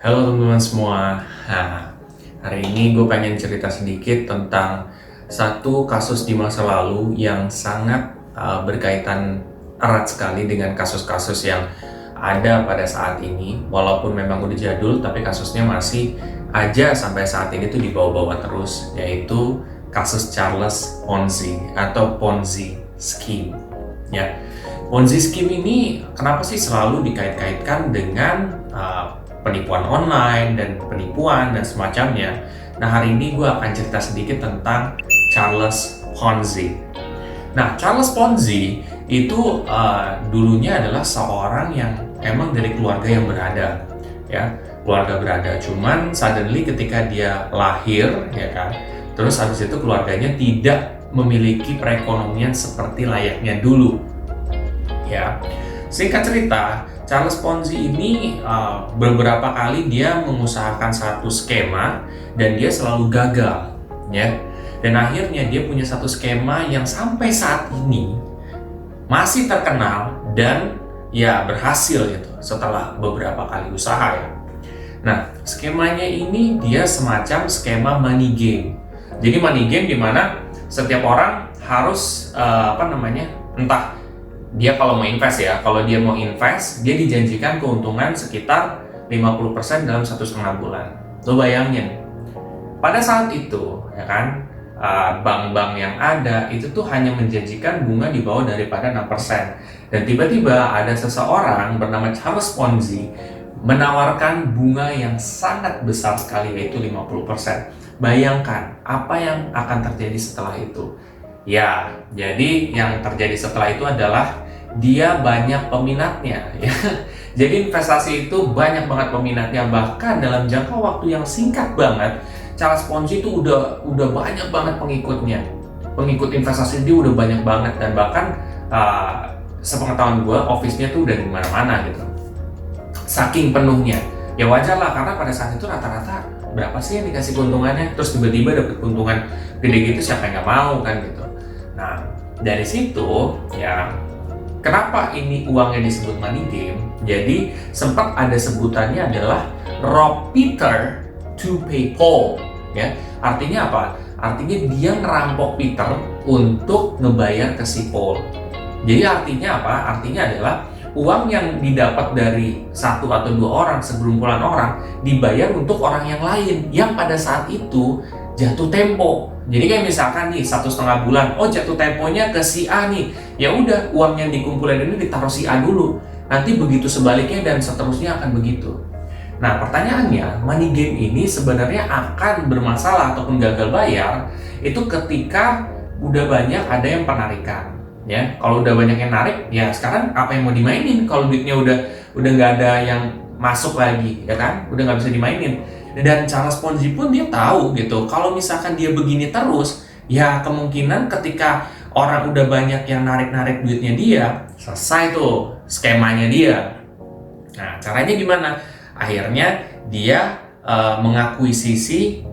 Halo teman-teman semua. Hari ini gue pengen cerita sedikit tentang satu kasus di masa lalu yang sangat berkaitan erat sekali dengan kasus-kasus yang ada pada saat ini. Walaupun memang udah jadul, tapi kasusnya masih aja sampai saat ini tuh dibawa-bawa terus, yaitu kasus Charles Ponzi atau Ponzi Scheme. Ya, Ponzi Scheme ini kenapa sih selalu dikait-kaitkan dengan penipuan online dan penipuan dan semacamnya. Nah, hari ini gue akan cerita sedikit tentang Charles Ponzi. Nah, Charles Ponzi itu dulunya adalah seorang yang emang dari keluarga yang berada, ya, keluarga berada. Cuman suddenly ketika dia lahir, ya kan, terus habis itu keluarganya tidak memiliki perekonomian seperti layaknya dulu, ya. Singkat cerita, Charles Ponzi ini beberapa kali dia mengusahakan satu skema dan dia selalu gagal, ya. Dan akhirnya dia punya satu skema yang sampai saat ini masih terkenal dan ya berhasil gitu setelah beberapa kali usaha, ya. Nah, skemanya ini dia semacam skema money game. Jadi money game di mana setiap orang harus entah dia kalau mau invest, ya, kalau dia mau invest, dia dijanjikan keuntungan sekitar 50% dalam 1,5 bulan. Lo bayangin, pada saat itu, ya kan, bank-bank yang ada itu tuh hanya menjanjikan bunga di bawah daripada 6%. Dan tiba-tiba ada seseorang bernama Charles Ponzi menawarkan bunga yang sangat besar sekali, yaitu 50%. Bayangkan apa yang akan terjadi setelah itu. Ya, jadi yang terjadi setelah itu adalah dia banyak peminatnya, ya. Jadi investasi itu banyak banget peminatnya, bahkan dalam jangka waktu yang singkat banget, Charles Ponzi itu udah banyak banget pengikutnya. Pengikut investasi dia udah banyak banget, dan bahkan sepengetahuan gue, office-nya tuh udah di mana-mana gitu. Saking penuhnya. Ya wajar lah, karena pada saat itu rata-rata berapa sih yang dikasih keuntungannya, terus tiba-tiba dapet keuntungan gede gitu, siapa yang nggak mau kan gitu. Nah, dari situ ya, kenapa ini uangnya disebut money game? Jadi sempat ada sebutannya adalah rob Peter to pay Paul, ya. Artinya apa? Artinya dia ngerampok Peter untuk ngebayar ke si Paul. Jadi artinya apa? Artinya adalah uang yang didapat dari satu atau dua orang, segerombolan orang, dibayar untuk orang yang lain yang pada saat itu jatuh tempo. Jadi kayak misalkan nih 1,5 bulan, oh jatuh temponya ke si A nih, ya udah uang yang dikumpulin ini ditaruh si A dulu. Nanti begitu sebaliknya dan seterusnya akan begitu. Nah, pertanyaannya, money game ini sebenarnya akan bermasalah ataupun gagal bayar itu ketika udah banyak ada yang penarikan, ya. Kalau udah banyak yang narik, ya sekarang apa yang mau dimainin? Kalau duitnya udah nggak ada yang masuk lagi, ya kan? Udah nggak bisa dimainin. Dan Charles Ponzi pun dia tahu gitu, kalau misalkan dia begini terus, ya kemungkinan ketika orang udah banyak yang narik-narik duitnya dia, selesai tuh skemanya dia. Nah, caranya gimana? Akhirnya dia mengakuisisi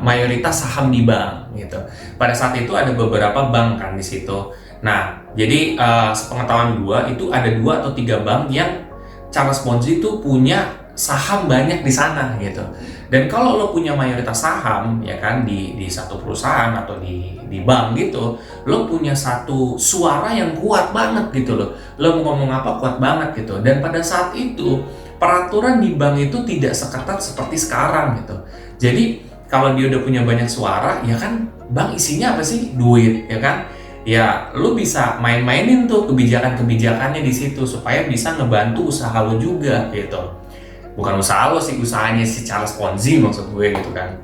mayoritas saham di bank gitu. Pada saat itu ada beberapa bank kan di situ. Nah, jadi sepengetahuan gua itu ada 2 atau 3 bank yang Charles Ponzi itu punya saham banyak di sana gitu. Dan kalau lo punya mayoritas saham, ya kan, di satu perusahaan atau di bank gitu, lo punya satu suara yang kuat banget gitu loh. Lo mau ngomong apa kuat banget gitu. Dan pada saat itu peraturan di bank itu tidak seketat seperti sekarang gitu. Jadi kalau dia udah punya banyak suara, ya kan, bank isinya apa sih? Duit, ya kan? Ya lo bisa main-mainin tuh kebijakan-kebijakannya di situ supaya bisa ngebantu usaha lo juga gitu. Bukan usaha lo sih, usahanya si Charles Ponzi maksud gue gitu kan.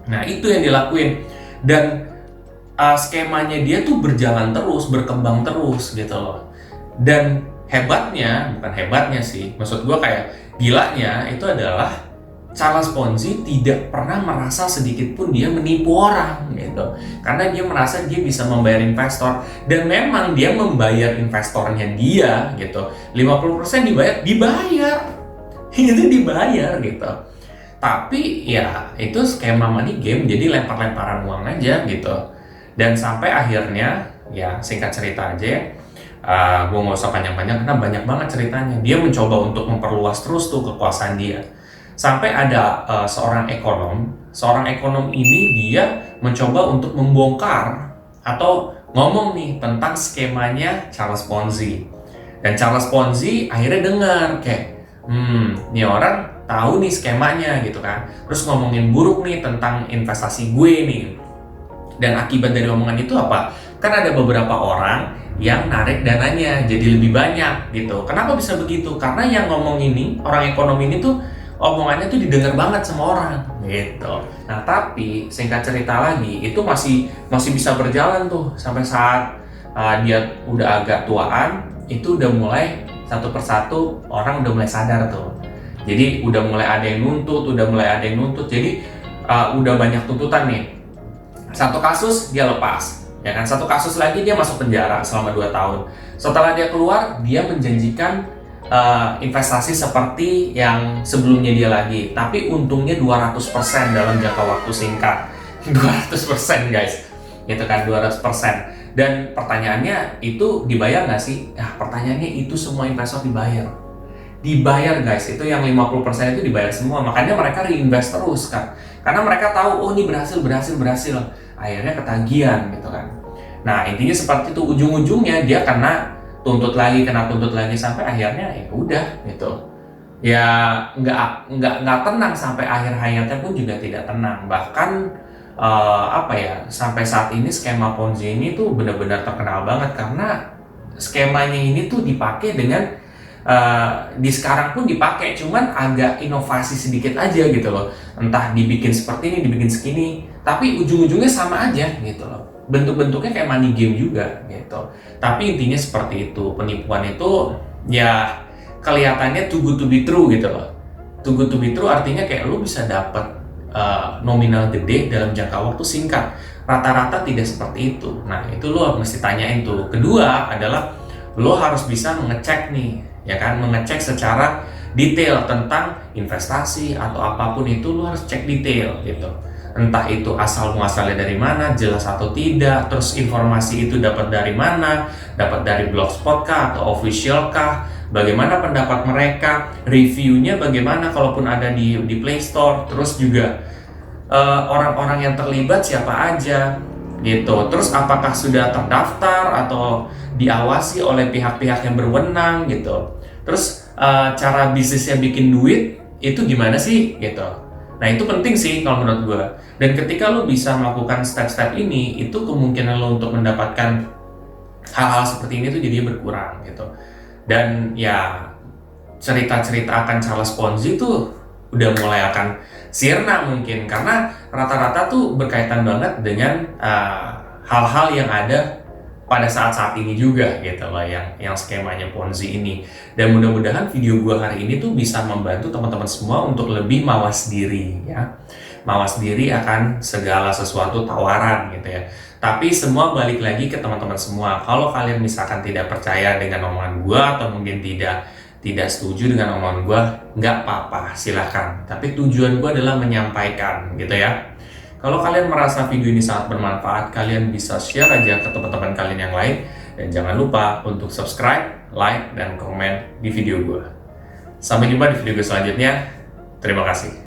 Nah, itu yang dilakuin. Dan skemanya dia tuh berjalan terus, berkembang terus gitu loh. Dan bukan hebatnya sih, maksud gue kayak gilanya itu adalah Charles Ponzi tidak pernah merasa sedikit pun dia menipu orang gitu. Karena dia merasa dia bisa membayar investor, dan memang dia membayar investornya dia gitu. 50% dibayar. Itu dibayar gitu. Tapi ya itu skema money game, jadi lempar-lemparan uang aja gitu. Dan sampai akhirnya, ya singkat cerita aja, gue nggak usah panjang-panjang karena banyak banget ceritanya. Dia mencoba untuk memperluas terus tuh kekuasaan dia. Sampai ada seorang ekonom ini dia mencoba untuk membongkar atau ngomong nih tentang skemanya Charles Ponzi. Dan Charles Ponzi akhirnya dengar kayak, nih orang tahu nih skemanya gitu kan. Terus ngomongin buruk nih tentang investasi gue nih. Dan akibat dari omongan itu apa? Kan ada beberapa orang yang narik dananya jadi lebih banyak gitu. Kenapa bisa begitu? Karena yang ngomong ini, orang ekonomi ini tuh omongannya tuh didengar banget sama orang gitu. Nah, tapi singkat cerita lagi, itu masih bisa berjalan tuh sampai saat dia udah agak tuaan, itu udah mulai satu persatu orang udah mulai sadar tuh. Jadi udah mulai ada yang nuntut, jadi udah banyak tuntutan nih. Satu kasus dia lepas, ya kan? Satu kasus lagi dia masuk penjara selama 2 tahun. Setelah dia keluar, dia menjanjikan investasi seperti yang sebelumnya dia lagi, tapi untungnya 200% dalam jangka waktu singkat. 200% guys, gitu kan, 200%. Dan pertanyaannya, itu dibayar nggak sih? Pertanyaannya itu semua investor dibayar guys, itu yang 50% itu dibayar semua. Makanya mereka reinvest terus kan, karena mereka tahu, oh ini berhasil, akhirnya ketagihan gitu kan. Nah, intinya seperti itu, ujung-ujungnya dia kena tuntut lagi sampai akhirnya ya udah gitu. Ya nggak tenang sampai akhir hayatnya pun juga tidak tenang. Bahkan sampai saat ini skema Ponzi ini tuh benar-benar terkenal banget karena skemanya ini tuh dipakai dengan di sekarang pun dipakai, cuman agak inovasi sedikit aja gitu loh. Entah dibikin seperti ini, dibikin segini, tapi ujung-ujungnya sama aja gitu loh. Bentuk-bentuknya kayak money game juga gitu. Tapi intinya seperti itu. Penipuan itu ya kelihatannya too good to be true gitu loh. Too good to be true artinya kayak lu bisa dapat nominal gede dalam jangka waktu singkat. Rata-rata tidak seperti itu. Nah, itu lo mesti tanyain tuh. Kedua adalah lo harus bisa mengecek nih, ya kan, mengecek secara detail tentang investasi atau apapun itu. Lo harus cek detail gitu. Entah itu asal muasalnya dari mana, jelas atau tidak, terus informasi itu dapat dari mana, dapat dari blogspot kah atau official kah, bagaimana pendapat mereka, reviewnya bagaimana kalaupun ada di Play Store, terus juga orang-orang yang terlibat siapa aja gitu, terus apakah sudah terdaftar atau diawasi oleh pihak-pihak yang berwenang gitu, terus cara bisnisnya bikin duit itu gimana sih gitu. Nah, itu penting sih kalau menurut gue. Dan ketika lo bisa melakukan step-step ini, itu kemungkinan lo untuk mendapatkan hal-hal seperti ini tuh jadi berkurang gitu. Dan ya cerita-cerita akan Charles Ponzi tuh udah mulai akan sirna mungkin, karena rata-rata tuh berkaitan banget dengan hal-hal yang ada pada saat-saat ini juga gitu loh, yang skemanya Ponzi ini. Dan mudah-mudahan video gua hari ini tuh bisa membantu teman-teman semua untuk lebih mawas diri ya. Mawas diri akan segala sesuatu tawaran gitu ya. Tapi semua balik lagi ke teman-teman semua. Kalau kalian misalkan tidak percaya dengan omongan gua atau mungkin tidak setuju dengan omongan gua, nggak apa-apa, silahkan. Tapi tujuan gua adalah menyampaikan gitu ya. Kalau kalian merasa video ini sangat bermanfaat, kalian bisa share aja ke teman-teman kalian yang lain. Dan jangan lupa untuk subscribe, like, dan komen di video gue. Sampai jumpa di video gue selanjutnya. Terima kasih.